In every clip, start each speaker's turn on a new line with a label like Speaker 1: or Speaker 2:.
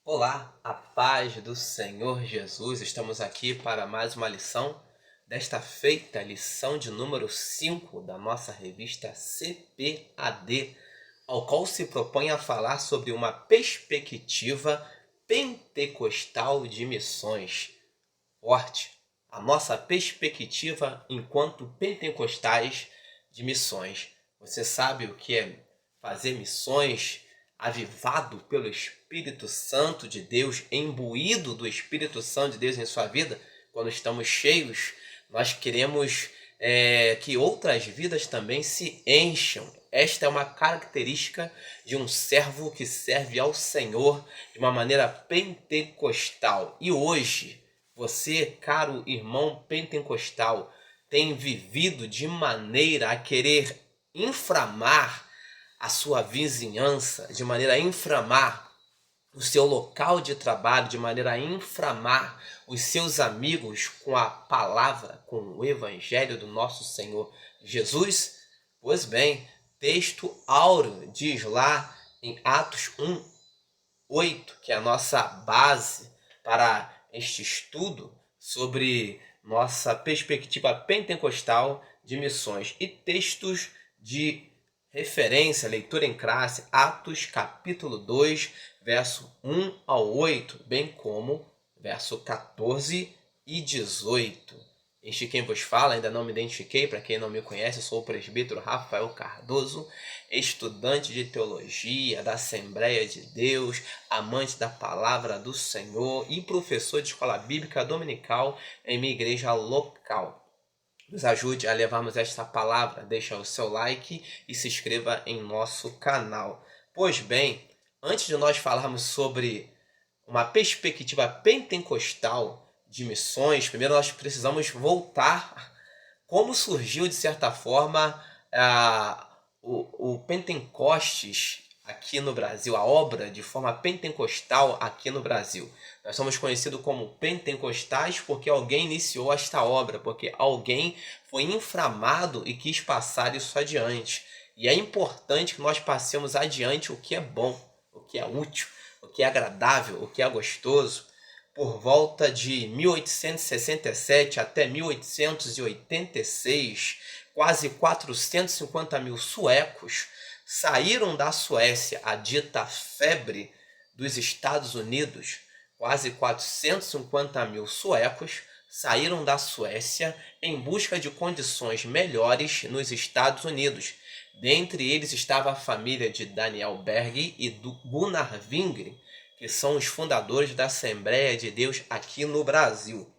Speaker 1: Olá, a paz do Senhor Jesus. Estamos aqui para mais uma lição. Desta feita, lição de número 5 da nossa revista CPAD, ao qual se propõe a falar sobre uma perspectiva pentecostal de missões. Forte, a nossa perspectiva enquanto pentecostais de missões. Você sabe o que é fazer missões avivado pelo Espírito Santo de Deus, imbuído do Espírito Santo de Deus em sua vida? Quando estamos cheios, nós queremos que outras vidas também se encham. Esta é uma característica de um servo que serve ao Senhor de uma maneira pentecostal. E hoje, você, caro irmão pentecostal, tem vivido de maneira a querer inflamar a sua vizinhança, de maneira a inflamar o seu local de trabalho, de maneira a inflamar os seus amigos com a palavra, com o evangelho do nosso Senhor Jesus? Pois bem, texto áureo diz lá em Atos 1:8, que é a nossa base para este estudo sobre nossa perspectiva pentecostal de missões, e textos de referência, leitura em classe, Atos capítulo 2, verso 1 ao 8, bem como verso 14 e 18. Este quem vos fala, ainda não me identifiquei, para quem não me conhece, eu sou o presbítero Rafael Cardoso, estudante de teologia da Assembleia de Deus, amante da palavra do Senhor e professor de escola bíblica dominical em minha igreja local. Nos ajude a levarmos esta palavra, deixa o seu like e se inscreva em nosso canal. Pois bem, antes de nós falarmos sobre uma perspectiva pentecostal de missões, primeiro nós precisamos voltar como surgiu, de certa forma, o Pentecostes aqui no Brasil, a obra de forma pentecostal aqui no Brasil. Nós somos conhecidos como pentecostais porque alguém iniciou esta obra, porque alguém foi inflamado e quis passar isso adiante. E é importante que nós passemos adiante o que é bom, o que é útil, o que é agradável, o que é gostoso. Por volta de 1867 até 1886, quase 450 mil suecos saíram da Suécia, a dita febre dos Estados Unidos. Quase 450 mil suecos saíram da Suécia em busca de condições melhores nos Estados Unidos. Dentre eles estava a família de Daniel Berg e do Gunnar Wingren, que são os fundadores da Assembleia de Deus aqui no Brasil.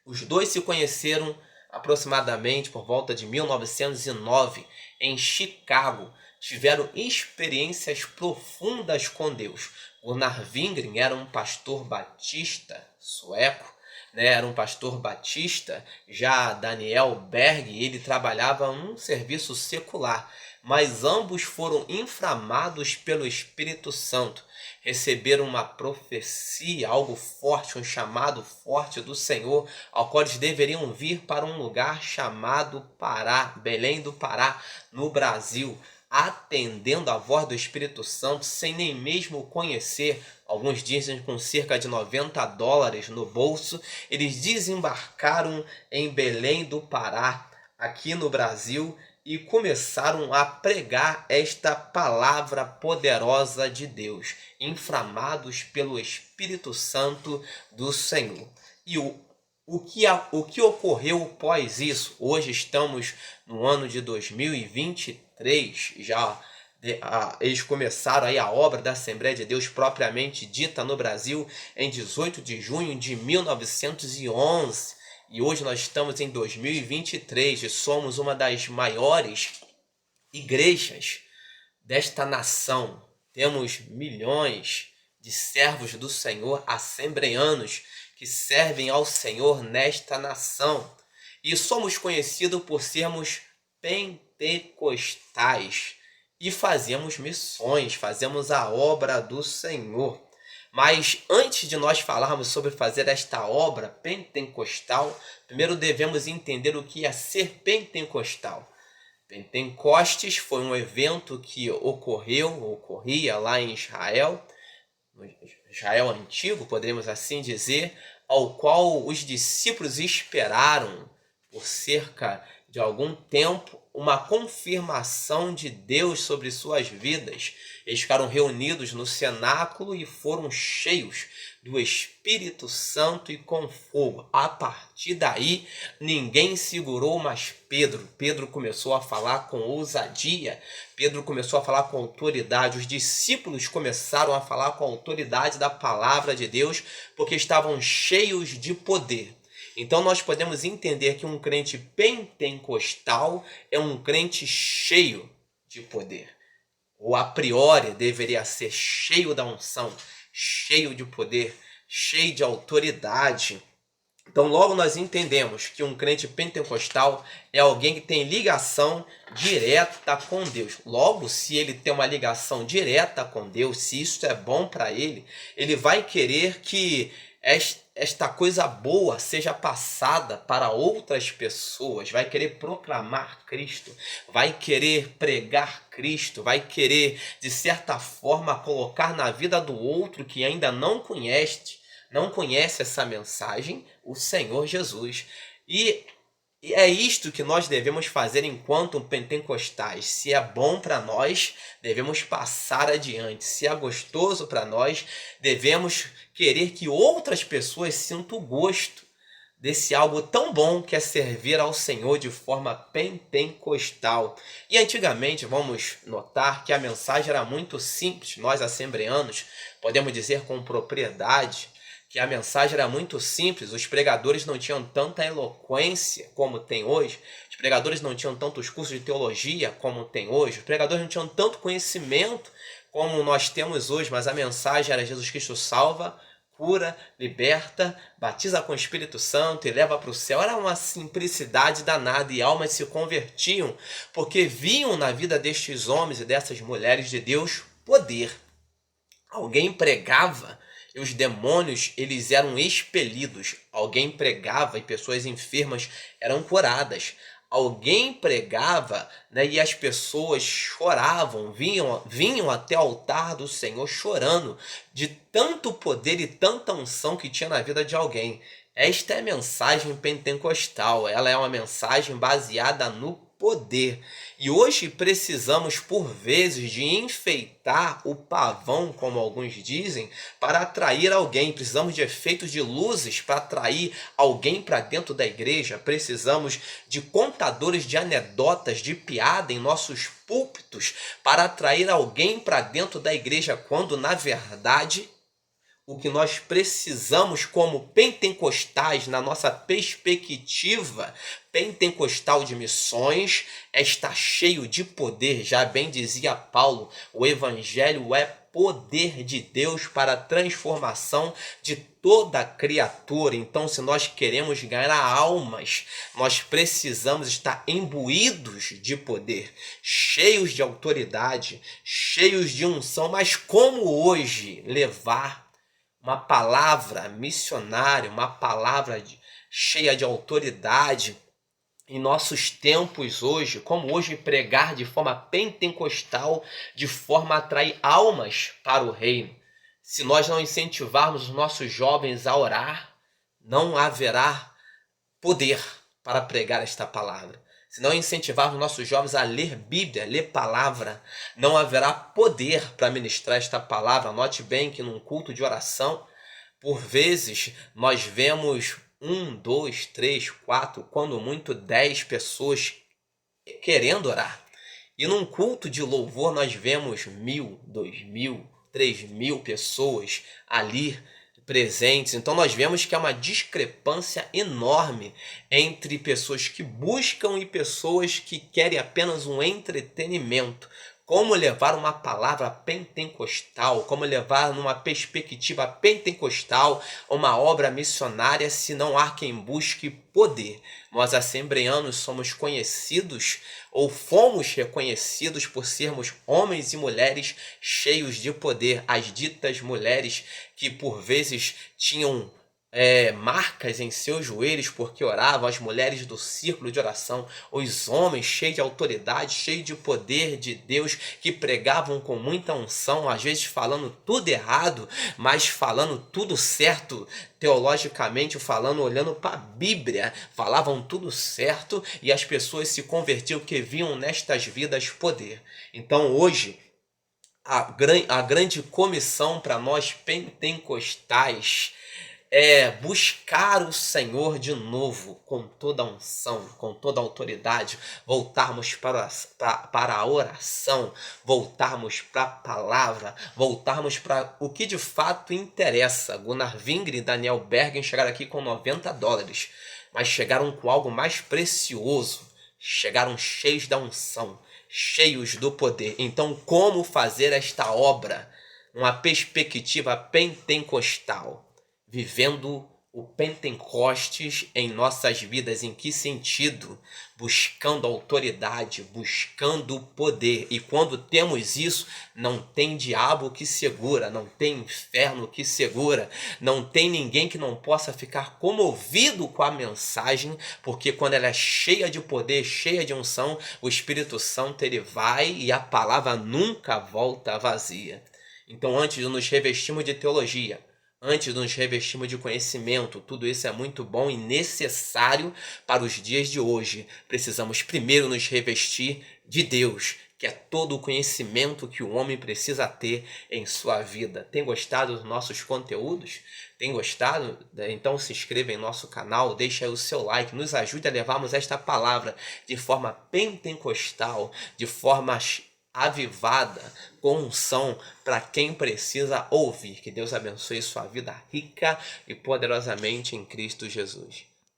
Speaker 1: Os dois se conheceram aproximadamente por volta de 1909 em Chicago. Tiveram experiências profundas com Deus. Gunnar Wingren era um pastor batista sueco, era um pastor batista. Já Daniel Berg, ele trabalhava um serviço secular, mas ambos foram inflamados pelo Espírito Santo. Receberam uma profecia, algo forte, um chamado forte do Senhor, ao qual eles deveriam vir para um lugar chamado Pará, Belém do Pará, no Brasil, atendendo a voz do Espírito Santo, sem nem mesmo conhecer. Alguns dizem com cerca de $90 no bolso, eles desembarcaram em Belém do Pará, aqui no Brasil, e começaram a pregar esta palavra poderosa de Deus, inflamados pelo Espírito Santo do Senhor. E o que ocorreu após isso? Hoje estamos no ano de 2023, já eles começaram aí a obra da Assembleia de Deus propriamente dita no Brasil em 18 de junho de 1911. E hoje nós estamos em 2023 e somos uma das maiores igrejas desta nação. Temos milhões de servos do Senhor, assembleanos, que servem ao Senhor nesta nação. E somos conhecidos por sermos pentecostais e fazemos missões, fazemos a obra do Senhor. Mas antes de nós falarmos sobre fazer esta obra pentecostal, primeiro devemos entender o que é ser pentecostal. Pentecostes foi um evento que ocorria lá em Israel, Israel antigo, poderíamos assim dizer, ao qual os discípulos esperaram por cerca de algum tempo uma confirmação de Deus sobre suas vidas. Eles ficaram reunidos no cenáculo e foram cheios do Espírito Santo e com fogo. A partir daí, ninguém segurou mais Pedro. Pedro começou a falar com ousadia. Pedro começou a falar com autoridade. Os discípulos começaram a falar com a autoridade da palavra de Deus, porque estavam cheios de poder. Então nós podemos entender que um crente pentecostal é um crente cheio de poder. Ou a priori deveria ser cheio da unção, cheio de poder, cheio de autoridade. Então logo nós entendemos que um crente pentecostal é alguém que tem ligação direta com Deus. Logo, se ele tem uma ligação direta com Deus, se isso é bom para ele, ele vai querer que esta coisa boa seja passada para outras pessoas, vai querer proclamar Cristo, vai querer pregar Cristo, vai querer, de certa forma, colocar na vida do outro que ainda não conhece essa mensagem, o Senhor Jesus. E é isto que nós devemos fazer enquanto pentecostais. Se é bom para nós, devemos passar adiante. Se é gostoso para nós, devemos querer que outras pessoas sintam o gosto desse algo tão bom que é servir ao Senhor de forma pentecostal. E antigamente, vamos notar que a mensagem era muito simples. Nós, assembleanos, podemos dizer com propriedade que a mensagem era muito simples. Os pregadores não tinham tanta eloquência como tem hoje. Os pregadores não tinham tantos cursos de teologia como tem hoje. Os pregadores não tinham tanto conhecimento como nós temos hoje. Mas a mensagem era: Jesus Cristo salva, cura, liberta, batiza com o Espírito Santo e leva para o céu. Era uma simplicidade danada e almas se convertiam porque viam na vida destes homens e dessas mulheres de Deus poder. Alguém pregava e os demônios eles eram expelidos. Alguém pregava e pessoas enfermas eram curadas. Alguém pregava, né, e as pessoas choravam, vinham até o altar do Senhor chorando de tanto poder e tanta unção que tinha na vida de alguém. Esta é a mensagem pentecostal. Ela é uma mensagem baseada no poder. E hoje precisamos, por vezes, de enfeitar o pavão, como alguns dizem, para atrair alguém. Precisamos de efeitos de luzes para atrair alguém para dentro da igreja. Precisamos de contadores de anedotas, de piada em nossos púlpitos para atrair alguém para dentro da igreja, quando, na verdade, o que nós precisamos como pentecostais, na nossa perspectiva pentecostal de missões, é estar cheio de poder. Já bem dizia Paulo, o evangelho é poder de Deus para a transformação de toda criatura. Então, se nós queremos ganhar almas, nós precisamos estar imbuídos de poder, cheios de autoridade, cheios de unção. Mas como hoje levar uma palavra missionária, uma palavra cheia de autoridade em nossos tempos hoje? Como hoje pregar de forma pentecostal, de forma a atrair almas para o reino? Se nós não incentivarmos os nossos jovens a orar, não haverá poder para pregar esta palavra. Se não incentivarmos nossos jovens a ler Bíblia, ler palavra, não haverá poder para ministrar esta palavra. Note bem que num culto de oração, por vezes, nós vemos 1, 2, 3, 4, quando muito 10 pessoas querendo orar. E num culto de louvor nós vemos 1.000, 2.000, 3.000 pessoas ali presentes. Então nós vemos que há uma discrepância enorme entre pessoas que buscam e pessoas que querem apenas um entretenimento. Como levar uma palavra pentecostal, como levar numa perspectiva pentecostal uma obra missionária se não há quem busque poder? Nós, assembleanos, somos conhecidos ou fomos reconhecidos por sermos homens e mulheres cheios de poder. As ditas mulheres que por vezes tinham marcas em seus joelhos porque oravam, as mulheres do círculo de oração, os homens cheios de autoridade, cheios de poder de Deus, que pregavam com muita unção, às vezes falando tudo errado, mas falando tudo certo, teologicamente falando, olhando para a Bíblia, falavam tudo certo e as pessoas se convertiam porque viam nestas vidas poder. Então hoje, a grande comissão para nós pentecostais é buscar o Senhor de novo, com toda a unção, com toda a autoridade, voltarmos para a oração, voltarmos para a palavra, voltarmos para o que de fato interessa. Gunnar Wingren e Daniel Bergen chegaram aqui com $90, mas chegaram com algo mais precioso, chegaram cheios da unção, cheios do poder. Então, como fazer esta obra numa perspectiva pentecostal? Vivendo o Pentecostes em nossas vidas. Em que sentido? Buscando autoridade, buscando poder. E quando temos isso, não tem diabo que segura, não tem inferno que segura, não tem ninguém que não possa ficar comovido com a mensagem, porque quando ela é cheia de poder, cheia de unção, o Espírito Santo ele vai e a palavra nunca volta vazia. Então, antes de nos revestirmos de teologia, antes de nos revestirmos de conhecimento, tudo isso é muito bom e necessário para os dias de hoje. Precisamos primeiro nos revestir de Deus, que é todo o conhecimento que o homem precisa ter em sua vida. Tem gostado dos nossos conteúdos? Tem gostado? Então se inscreva em nosso canal, deixa aí o seu like, nos ajude a levarmos esta palavra de forma pentecostal, de forma avivada, com unção para quem precisa ouvir. Que Deus abençoe sua vida rica e poderosamente em Cristo Jesus.